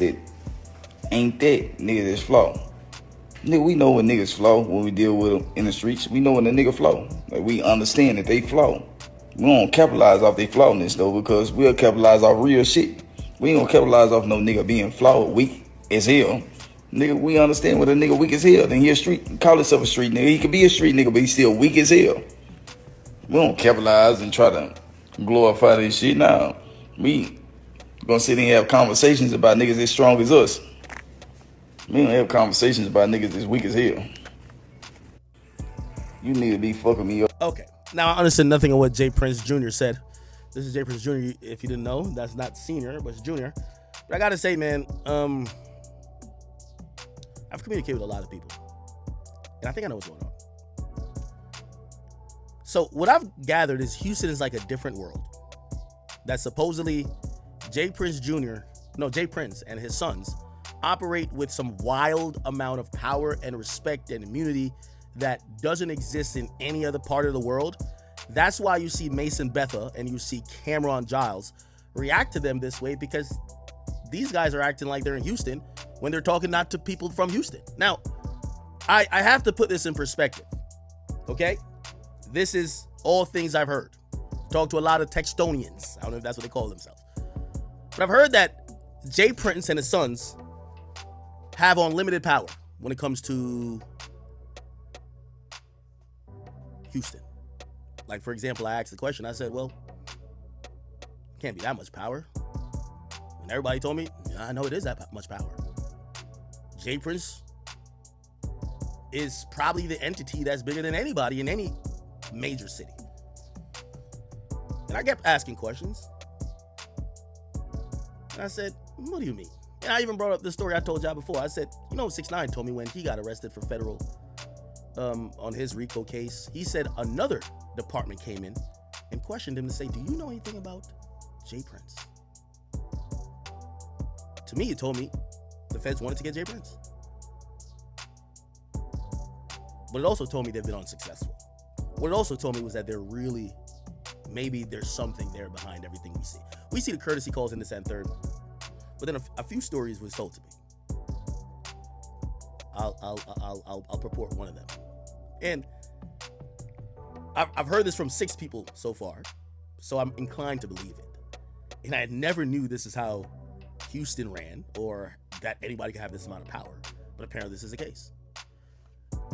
that ain't that nigga that's flow. Nigga, we know when niggas flow when we deal with them in the streets. We know when the nigga flow. Like, we understand that they flow. We don't capitalize off their flawness though, because we'll capitalize off real shit. We ain't gonna capitalize off no nigga being flawed, weak as hell. Nigga, we understand what a nigga weak as hell. Then he a street, call himself a street nigga. He could be a street nigga, but he's still weak as hell. We don't capitalize and try to glorify this shit. Now, we gonna sit here and have conversations about niggas as strong as us. We don't have conversations about niggas as weak as hell. You need to be fucking me up. Okay. Now, I understand nothing of what Jay Prince Jr. said. This is Jay Prince Jr. If you didn't know, that's not senior, but it's junior. But I gotta say, man, I've communicated with a lot of people, and I think I know what's going on. So what I've gathered is Houston is like a different world. That supposedly Jay Prince and his sons operate with some wild amount of power and respect and immunity that doesn't exist in any other part of the world. That's why you see Mason Betha and you see Cameron Giles react to them this way, because these guys are acting like they're in Houston when they're talking not to people from Houston. Now, I have to put this in perspective, okay? This is all things I've heard. Talked to a lot of Textonians. I don't know if that's what they call themselves. But I've heard that Jay Prince and his sons have unlimited power when it comes to Houston. Like, for example, I asked the question, I said, well, can't be that much power. And everybody told me, yeah, I know it is that much power. Jay Prince is probably the entity that's bigger than anybody in any major city. And I kept asking questions. And I said, what do you mean? And I even brought up the story I told y'all before. I said, 6ix9ine told me when he got arrested for federal, on his RICO case, he said another department came in and questioned him to say, do you know anything about Jay Prince? To me, it told me the feds wanted to get Jay Prince. But it also told me they've been unsuccessful. What it also told me was that maybe there's something there behind everything we see. We see the courtesy calls in this and third, but then a few stories was told to me. I'll purport one of them. And I've heard this from 6 people so far, so I'm inclined to believe it. And I never knew this is how Houston ran, or that anybody could have this amount of power, but apparently this is the case.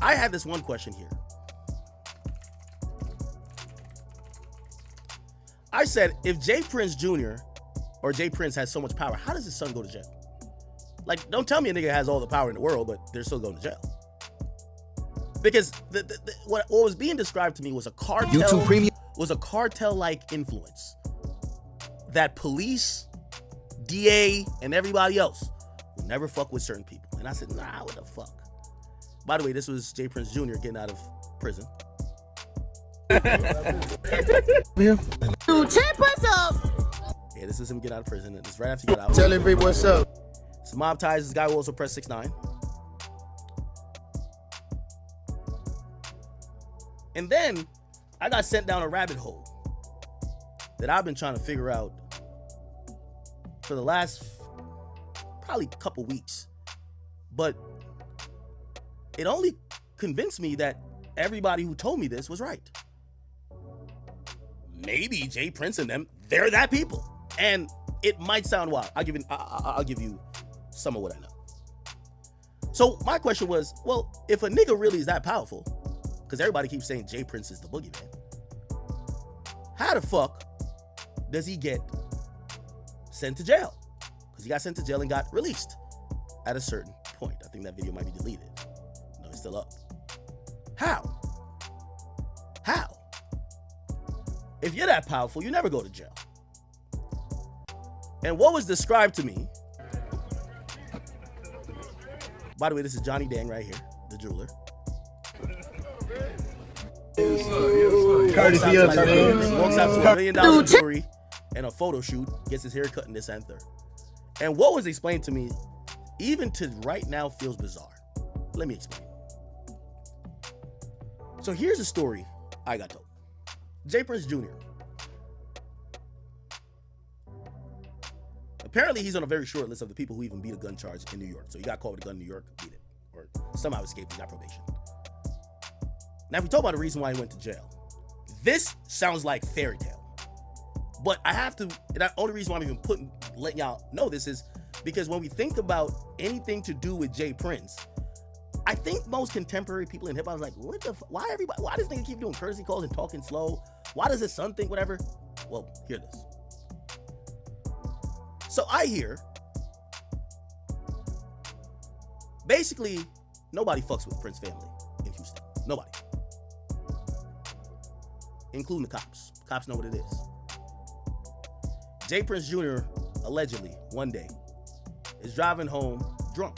I had this one question here. I said, if Jay Prince Jr. or Jay Prince has so much power, how does his son go to jail? Like, don't tell me a nigga has all the power in the world, but they're still going to jail. Because what was being described to me was a cartel. YouTube Premium was a cartel-like influence that police, DA, and everybody else would never fuck with certain people. And I said, nah, what the fuck? By the way, this was Jay Prince Jr. getting out of prison. Yeah. Dude, 10 up. Yeah, this is him getting out of prison. It's right after he got out. Tell everybody what's up. Some mob ties. This guy will also press 6ix9ine. And then I got sent down a rabbit hole that I've been trying to figure out for the last probably couple weeks. But it only convinced me that everybody who told me this was right. Maybe Jay Prince and them, they're that people. And it might sound wild. I'll give you some of what I know. So my question was, well, if a nigga really is that powerful, because everybody keeps saying Jay Prince is the boogeyman, how the fuck does he get sent to jail? Because he got sent to jail and got released at a certain point. I think that video might be deleted. No, it's still up. How? If you're that powerful, you never go to jail. And what was described to me, by the way, this is Johnny Dang right here, the jeweler. Courtesy of walks out to $1 million jewelry and a photo shoot, gets his hair cut in this and third. And what was explained to me, even to right now, feels bizarre. Let me explain. So here's a story I got told. Jay Prince Jr. Apparently, he's on a very short list of the people who even beat a gun charge in New York. So he got caught with a gun in New York, beat it, or somehow escaped and got probation. Now, if we talk about the reason why he went to jail, this sounds like fairy tale. But I have to, and the only reason why I'm even letting y'all know this is because when we think about anything to do with Jay Prince, I think most contemporary people in hip hop is like, what the why does nigga keep doing courtesy calls and talking slow? Why does his son think whatever? Well, hear this. So I hear, basically, nobody fucks with Prince family in Houston. Nobody. Including the cops. Cops know what it is. Jay Prince Jr. allegedly, one day, is driving home drunk.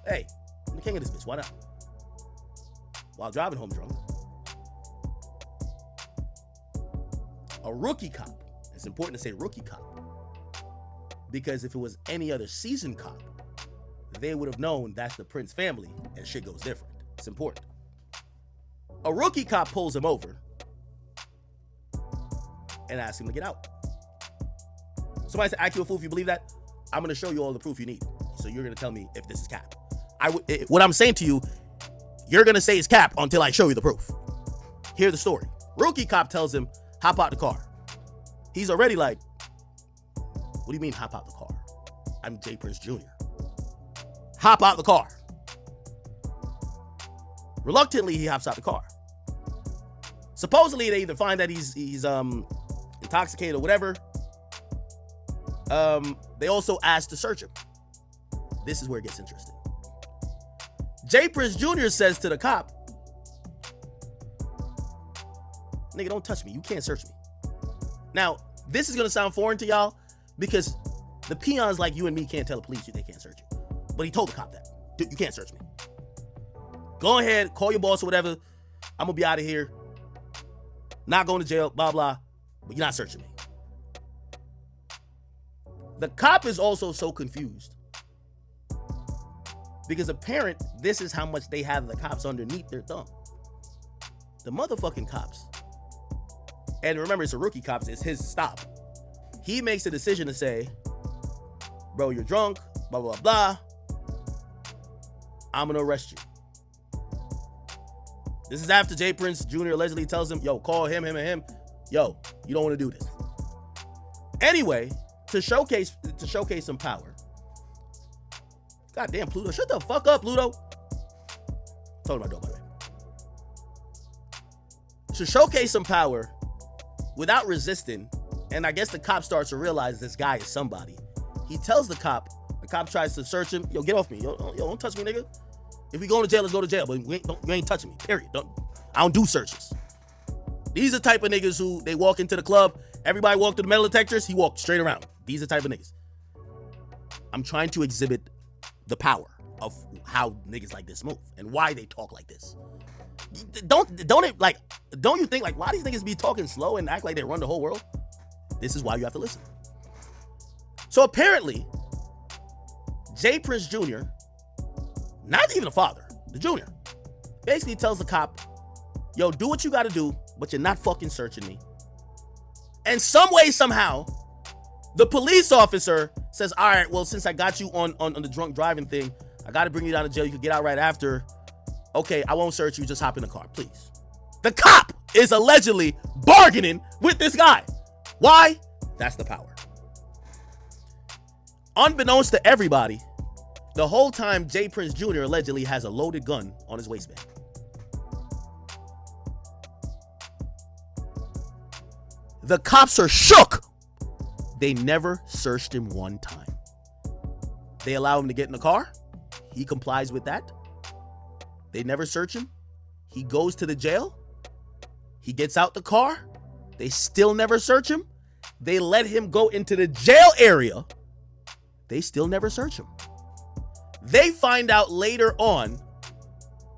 Hey, I'm the king of this bitch, why not? While driving home drunk, a rookie cop, it's important to say rookie cop, because if it was any other seasoned cop, they would have known that's the Prince family and shit goes different. It's important. A rookie cop pulls him over and asks him to get out. Somebody said, ask you a fool if you believe that. I'm going to show you all the proof you need. So you're going to tell me if this is cap. What I'm saying to you, you're going to say it's cap until I show you the proof. Hear the story. Rookie cop tells him, hop out the car. He's already like, what do you mean hop out the car? I'm Jay Prince Jr. Hop out the car. Reluctantly, he hops out the car. Supposedly, they either find that he's intoxicated or whatever. They also asked to search him. This is where it gets interesting. Jay Prince Jr. says to the cop, nigga, don't touch me. You can't search me. Now, this is going to sound foreign to y'all because the peons like you and me can't tell the police they can't search you. But he told the cop that. Dude, you can't search me. Go ahead, call your boss or whatever. I'm going to be out of here. Not going to jail, blah, blah. But you're not searching me. The cop is also so confused because apparent this is how much they have the cops underneath their thumb. The motherfucking cops, and remember it's a rookie cops, it's his stop. He makes a decision to say, bro, you're drunk, blah, blah, blah. I'm gonna arrest you. This is after Jay Prince Jr. allegedly tells him, yo, call him and him. Yo, you don't want to do this. Anyway, to showcase some power. Goddamn, Pluto. Shut the fuck up, Pluto. Told him I don't, by the way. To showcase some power without resisting, and I guess the cop starts to realize this guy is somebody. He tells the cop tries to search him. Yo, get off me. Yo, don't touch me, nigga. If we go to jail, let's go to jail. But you ain't touching me, period. I don't do searches. These are the type of niggas who, they walk into the club, everybody walk through the metal detectors, he walked straight around. These are the type of niggas. I'm trying to exhibit the power of how niggas like this move and why they talk like this. Don't you think like why these niggas be talking slow and act like they run the whole world? This is why you have to listen. So apparently, Jay Prince Jr., not even the father, the junior, basically tells the cop, yo, do what you gotta do, but you're not fucking searching me. And some way, somehow, the police officer says, all right, well, since I got you on the drunk driving thing, I gotta bring you down to jail. You can get out right after. Okay, I won't search you. Just hop in the car, please. The cop is allegedly bargaining with this guy. Why? That's the power. Unbeknownst to everybody, the whole time Jay Prince Jr. allegedly has a loaded gun on his waistband. The cops are shook. They never searched him one time. They allow him to get in the car. He complies with that. They never search him. He goes to the jail. He gets out the car. They still never search him. They let him go into the jail area. They still never search him. They find out later on,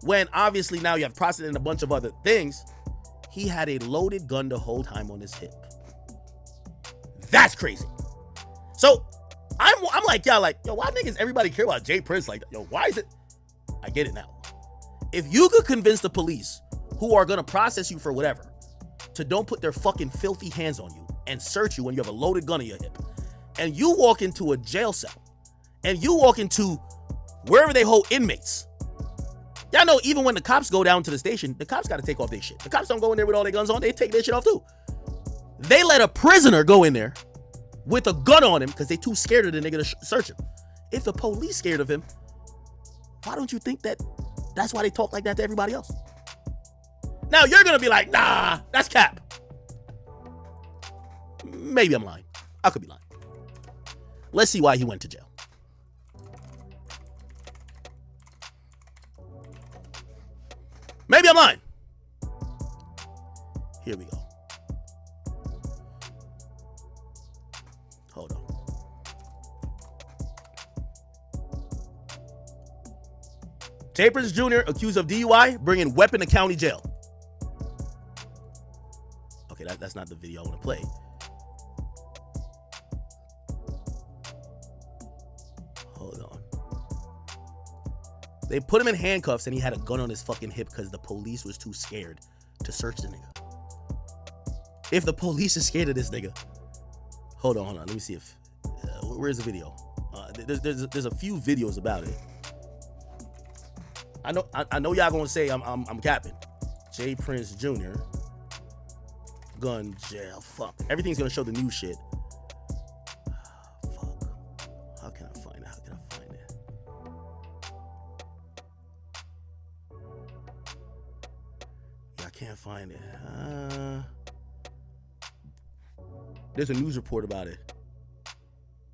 when obviously now you have processed and a bunch of other things, he had a loaded gun the whole time on his hip. That's crazy. So I'm like, y'all like, yo, why niggas everybody care about Jay Prince like that? Yo, why is it? I get it now. If you could convince the police who are gonna process you for whatever to don't put their fucking filthy hands on you and search you when you have a loaded gun in your hip, and you walk into a jail cell, and you walk into wherever they hold inmates. Y'all know even when the cops go down to the station, the cops got to take off their shit. The cops don't go in there with all their guns on. They take their shit off too. They let a prisoner go in there with a gun on him because they too scared of the nigga to search him. If the police scared of him, why don't you think that's why they talk like that to everybody else? Now you're going to be like, nah, that's cap. Maybe I'm lying. I could be lying. Let's see why he went to jail. Maybe I'm lying. Here we go. Hold on. Jay Prince Jr. accused of DUI, bringing weapon to county jail. Okay, that's not the video I want to play. Hold on. They put him in handcuffs and he had a gun on his fucking hip because the police was too scared to search the nigga. If the police is scared of this nigga, hold on. Let me see if where's the video? There's a few videos about it. I know y'all gonna say I'm capping. Jay Prince Jr. gun jail. Fuck. Everything's gonna show the new shit. Fuck. How can I find it? Yeah, I can't find it. There's a news report about it.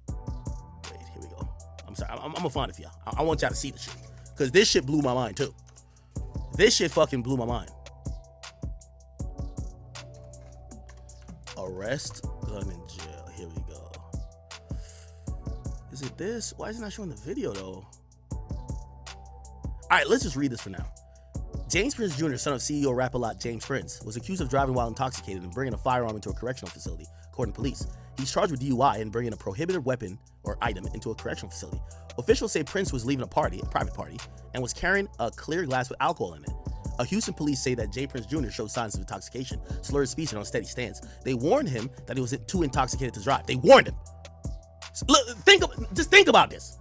Wait, here we go. I'm sorry. I'm gonna find it for y'all. I want y'all to see the shit. Because this shit blew my mind too. This shit fucking blew my mind. Arrest, gun in jail. Here we go. Is it this? Why is it not showing the video though? All right, let's just read this for now. James Prince Jr., son of CEO Rap-A-Lot James Prince, was accused of driving while intoxicated and bringing a firearm into a correctional facility, according to police. He's charged with DUI and bringing a prohibited weapon or item into a correctional facility. Officials say Prince was leaving a private party, and was carrying a clear glass with alcohol in it. Houston police say that Jay Prince Jr. showed signs of intoxication, slurred speech, and unsteady stance. They warned him that he was too intoxicated to drive. They warned him. Look, just think about this.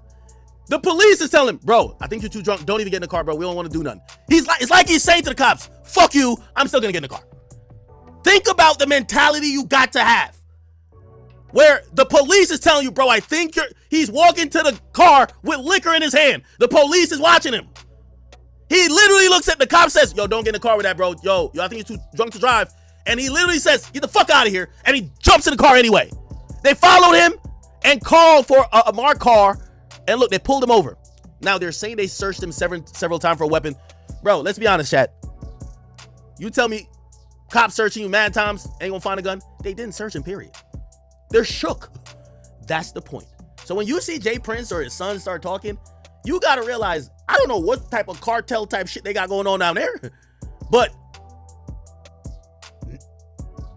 The police is telling him, bro, I think you're too drunk. Don't even get in the car, bro. We don't want to do nothing. It's like he's saying to the cops, fuck you. I'm still going to get in the car. Think about the mentality you got to have. Where the police is telling you, bro, I think he's walking to the car with liquor in his hand. The police is watching him. He literally looks at the cop, says, yo, don't get in the car with that, bro. Yo, I think you're too drunk to drive. And he literally says, get the fuck out of here. And he jumps in the car anyway. They followed him and called for a marked car. And look, they pulled him over. Now, they're saying they searched him several times for a weapon. Bro, let's be honest, chat. You tell me cops searching you mad times ain't gonna find a gun? They didn't search him, period. They're shook. That's the point. So when you see Jay Prince or his son start talking, you got to realize, I don't know what type of cartel type shit they got going on down there. But,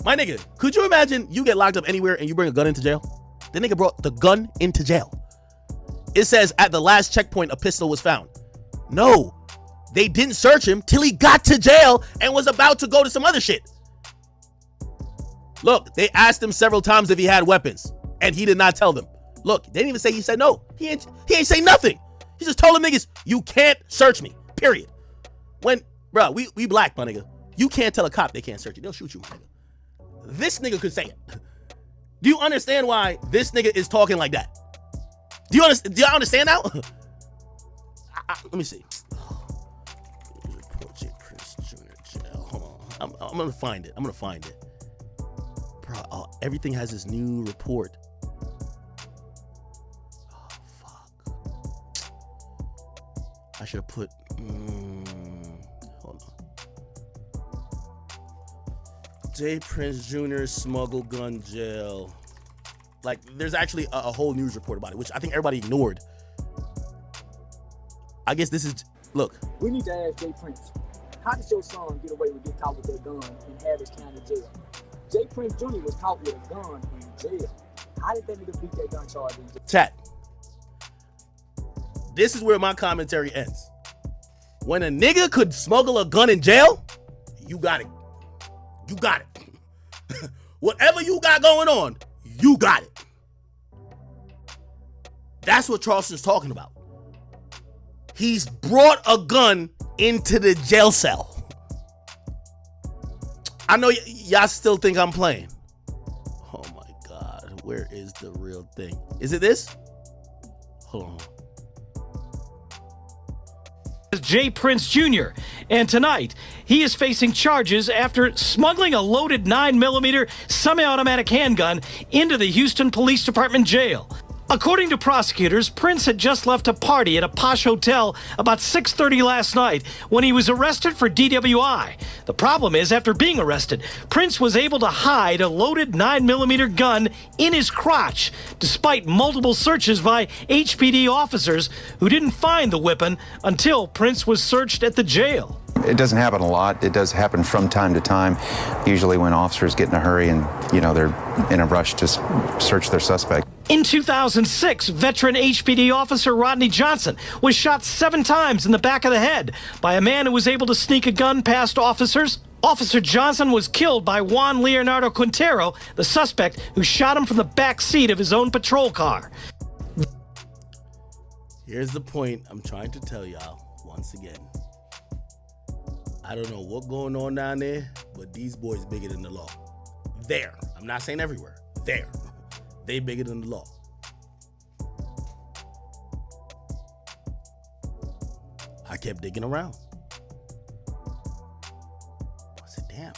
my nigga, could you imagine you get locked up anywhere and you bring a gun into jail? The nigga brought the gun into jail. It says at the last checkpoint, a pistol was found. No, they didn't search him till he got to jail and was about to go to some other shit. Look, they asked him several times if he had weapons, and he did not tell them. Look, they didn't even say he said no. He ain't say nothing. He just told them niggas, you can't search me, period. When, bro, we black, my nigga. You can't tell a cop they can't search you. They'll shoot you, my nigga. This nigga could say it. Do you understand why this nigga is talking like that? Do y'all understand now? Let me see. Report Jay Prince Jr. jail. Hold on. I'm gonna find it. Bro, everything has this new report. Oh, fuck. I should have put... hold on. Jay Prince Jr. smuggle gun jail. Like, there's actually a whole news report about it, which I think everybody ignored. I guess this is... Look. We need to ask Jay Prince, how did your son get away with getting caught with that gun in Harris County Jail? Jay Prince Jr. was caught with a gun in jail. How did that nigga beat that gun charge in jail? Chat. This is where my commentary ends. When a nigga could smuggle a gun in jail, you got it. You got it. Whatever you got going on, you got it. That's what Charleston's talking about. He's brought a gun into the jail cell. I know y'all still think I'm playing. Oh my God, where is the real thing? Is it this? Hold on. Jay Prince Jr. And tonight, he is facing charges after smuggling a loaded 9mm semi-automatic handgun into the Houston Police Department jail. According to prosecutors, Prince had just left a party at a posh hotel about 6:30 last night when he was arrested for DWI. The problem is, after being arrested, Prince was able to hide a loaded 9mm gun in his crotch, despite multiple searches by HPD officers who didn't find the weapon until Prince was searched at the jail. It doesn't happen a lot. It does happen from time to time, usually when officers get in a hurry and, they're in a rush to search their suspect. In 2006, veteran HPD officer Rodney Johnson was shot 7 times in the back of the head by a man who was able to sneak a gun past officers. Officer Johnson was killed by Juan Leonardo Quintero, the suspect who shot him from the back seat of his own patrol car. Here's the point I'm trying to tell y'all once again. I don't know what's going on down there, but these boys bigger than the law. There. I'm not saying everywhere. There. They bigger than the law. I kept digging around. I said, damn,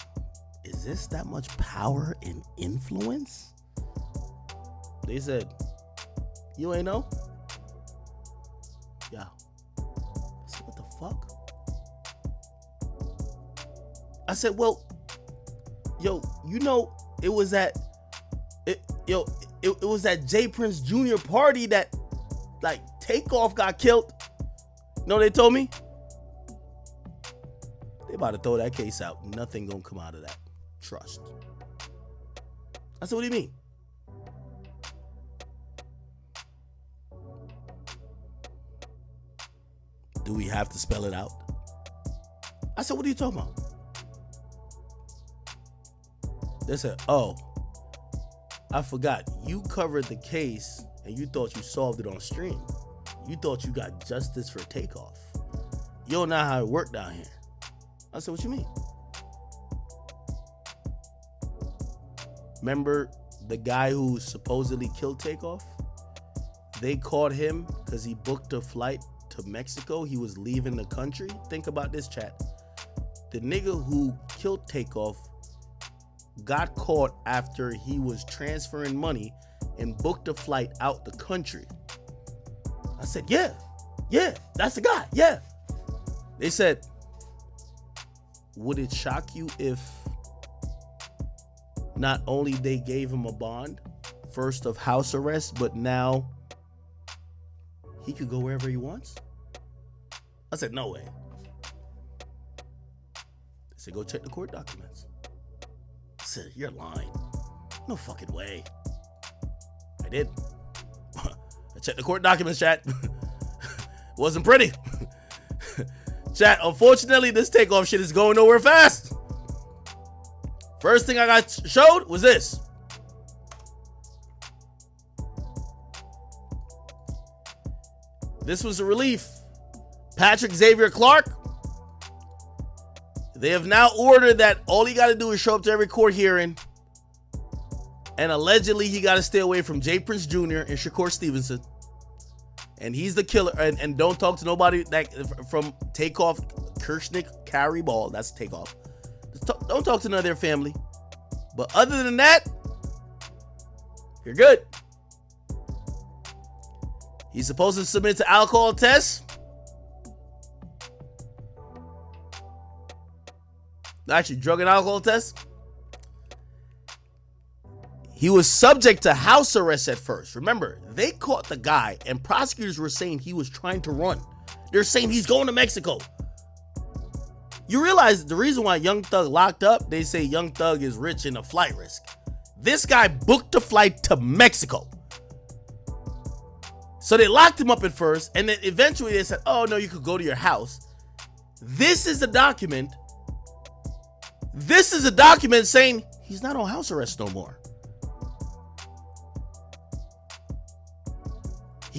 is this that much power and influence? They said, you ain't know? Yeah. I said, what the fuck? I said, well, yo, it was at it was at Jay Prince Jr. party that Takeoff got killed. You know what they told me? They about to throw that case out. Nothing gonna come out of that. Trust. I said, what do you mean? Do we have to spell it out? I said, what are you talking about? They said, oh, I forgot. You covered the case and you thought you solved it on stream. You thought you got justice for Takeoff. You don't know how it worked down here. I said, what you mean? Remember the guy who supposedly killed Takeoff? They caught him because he booked a flight to Mexico. He was leaving the country. Think about this, chat. The nigga who killed Takeoff got caught after he was transferring money and booked a flight out the country. I said, yeah, that's the guy, yeah. They said, would it shock you if not only they gave him a bond, first of house arrest, but now he could go wherever he wants? I said, no way. They said, go check the court documents. I said, you're lying. No fucking way. I did. I checked the court documents, chat. Wasn't pretty. Chat, unfortunately, this Takeoff shit is going nowhere fast. First thing I got showed was this. This was a relief. Patrick Xavier Clark. They have now ordered that all he got to do is show up to every court hearing. And allegedly, he got to stay away from Jay Prince Jr. and Shakur Stevenson. And he's the killer. And don't talk to nobody from Takeoff, Kirshnick, Carrie Ball. That's Takeoff. Don't talk to none of their family. But other than that, you're good. He's supposed to submit to alcohol tests. Actually, drug and alcohol tests. He was subject to house arrest at first. Remember, they caught the guy and prosecutors were saying he was trying to run. They're saying he's going to Mexico. You realize the reason why Young Thug locked up, they say Young Thug is rich in a flight risk. This guy booked a flight to Mexico. So they locked him up at first, and then eventually they said, oh no, you could go to your house. This is a document. This is a document saying he's not on house arrest no more.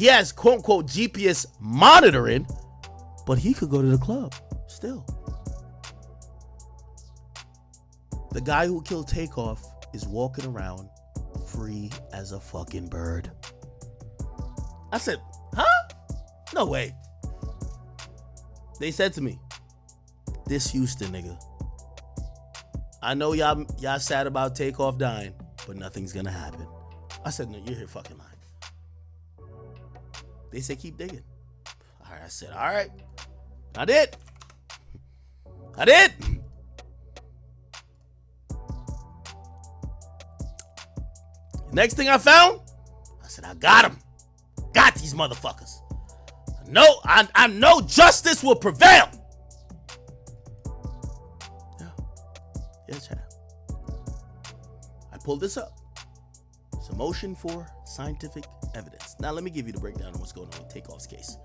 he has quote unquote GPS monitoring, but he could go to the club still. The guy who killed Takeoff is walking around free as a fucking bird. I said, huh? No way. They said to me, this Houston nigga, I know y'all sad about Takeoff dying, but nothing's gonna happen. I said, no, you're here fucking lying. They said, keep digging. All right, I said, all right. I did. Next thing I found, I said, I got him. Got these motherfuckers. I know justice will prevail. Yeah, chat. I pulled this up. It's a motion for scientific evidence. Now, let me give you the breakdown of what's going on with Takeoff's case.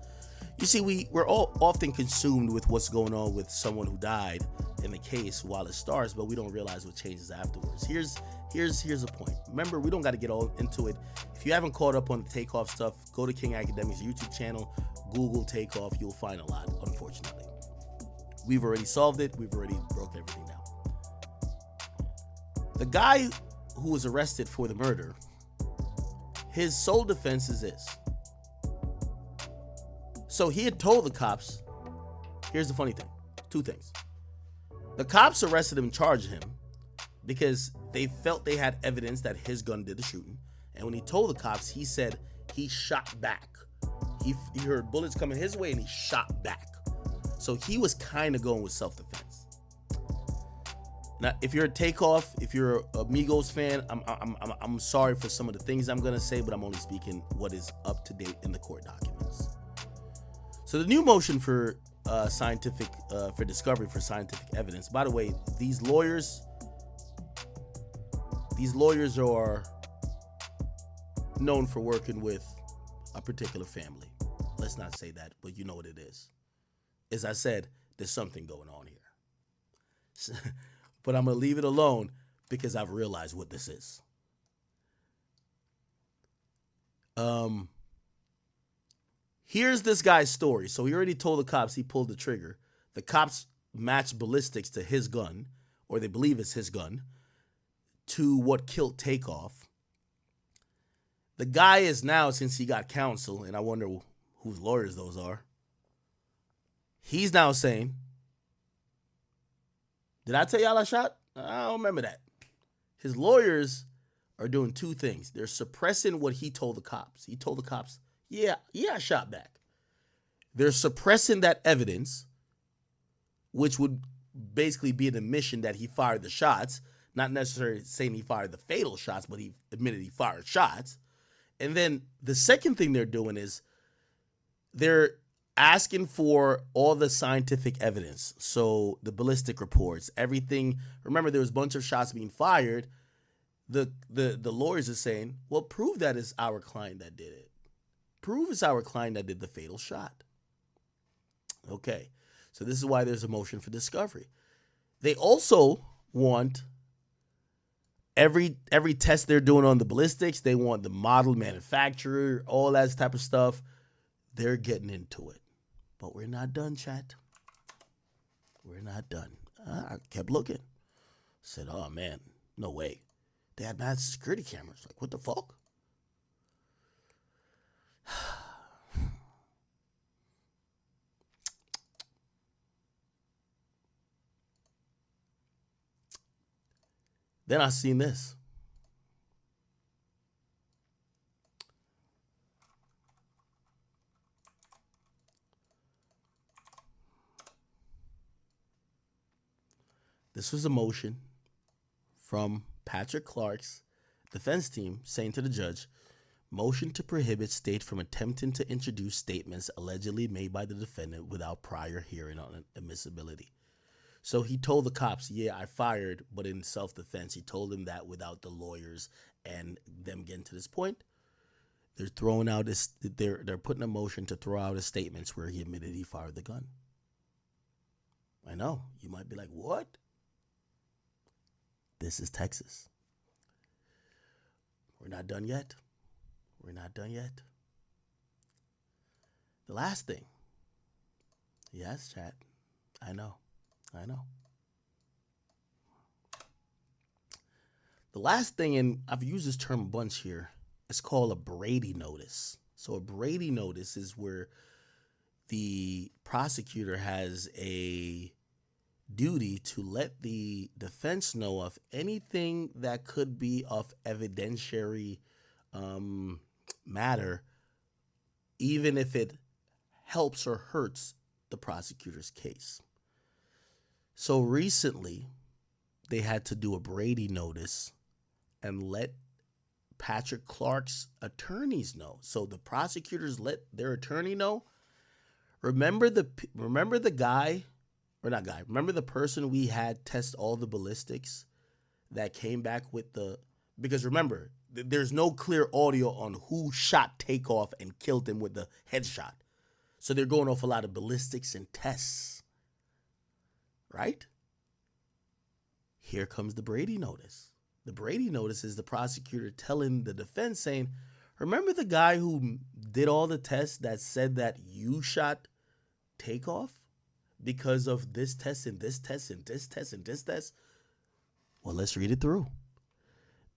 You see, we're all often consumed with what's going on with someone who died in the case while it starts, but we don't realize what changes afterwards. Here's the point. Remember, we don't got to get all into it. If you haven't caught up on the Takeoff stuff, go to King Akademiks YouTube channel, Google Takeoff, you'll find a lot, unfortunately. We've already solved it. We've already broke everything down. The guy who was arrested for the murder, his sole defense is this. So he had told the cops, here's the funny thing, two things. The cops arrested him and charged him because they felt they had evidence that his gun did the shooting. And when he told the cops, he said he shot back. He heard bullets coming his way and he shot back. So he was kind of going with self-defense. Now, if you're a Takeoff, if you're a Migos fan, I'm sorry for some of the things I'm gonna say, but I'm only speaking what is up to date in the court documents. So the new motion for for discovery for scientific evidence. By the way, these lawyers are known for working with a particular family. Let's not say that, but you know what it is. As I said, there's something going on here. But I'm going to leave it alone because I've realized what this is. Here's this guy's story. So he already told the cops he pulled the trigger. The cops matched ballistics to his gun, or they believe it's his gun, to what killed Takeoff. The guy is now, since he got counsel, and I wonder whose lawyers those are, he's now saying, did I tell y'all I shot? I don't remember that. His lawyers are doing two things. They're suppressing what he told the cops. He told the cops, yeah, I shot back. They're suppressing that evidence, which would basically be an admission that he fired the shots, not necessarily saying he fired the fatal shots, but he admitted he fired shots. And then the second thing they're doing is they're asking for all the scientific evidence. So the ballistic reports, everything. Remember, there was a bunch of shots being fired. The lawyers are saying, well, prove that it's our client that did it. Prove it's our client that did the fatal shot. Okay, so this is why there's a motion for discovery. They also want every test they're doing on the ballistics. They want the model manufacturer, all that type of stuff. They're getting into it. But we're not done, chat. We're not done. I kept looking. Said, oh, man, no way. They had bad security cameras. Like, what the fuck? Then I seen this. This was a motion from Patrick Clark's defense team saying to the judge, motion to prohibit state from attempting to introduce statements allegedly made by the defendant without prior hearing on admissibility. So he told the cops, yeah, I fired, but in self-defense. He told them that without the lawyers and them getting to this point. They're throwing out this, they're putting a motion to throw out his statements where he admitted he fired the gun. I know. You might be like, what? This is Texas. We're not done yet. We're not done yet. The last thing. Yes, chat. I know. The last thing, and I've used this term a bunch here, it's called a Brady notice. So a Brady notice is where the prosecutor has a duty to let the defense know of anything that could be of evidentiary matter, even if it helps or hurts the prosecutor's case. So recently, they had to do a Brady notice and let Patrick Clark's attorneys know. So the prosecutors let their attorney know. Remember the guy, or not guy, remember the person we had test all the ballistics that came back with because remember, there's no clear audio on who shot Takeoff and killed him with the headshot. So they're going off a lot of ballistics and tests, right? Here comes the Brady notice. The Brady notice is the prosecutor telling the defense, saying, remember the guy who did all the tests that said that you shot Takeoff because of this test and this test and this test and this test? Well, let's read it through.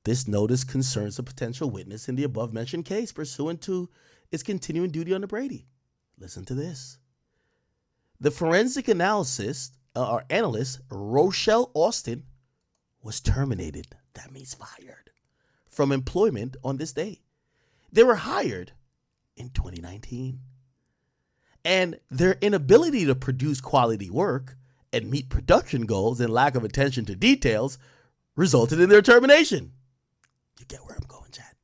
This notice concerns a potential witness in the above-mentioned case pursuant to its continuing duty under Brady. Listen to this. The forensic analyst, Rochelle Austin, was terminated. That means fired from employment on this day. They were hired in 2019. And their inability to produce quality work and meet production goals and lack of attention to details resulted in their termination. You get where I'm going, Chad.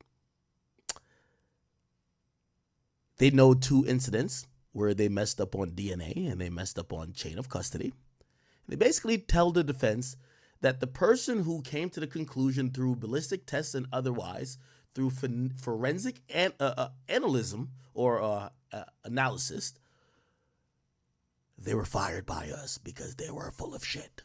They know 2 incidents where they messed up on DNA and they messed up on chain of custody. They basically tell the defense that the person who came to the conclusion through ballistic tests and otherwise, through forensic analysis, they were fired by us because they were full of shit.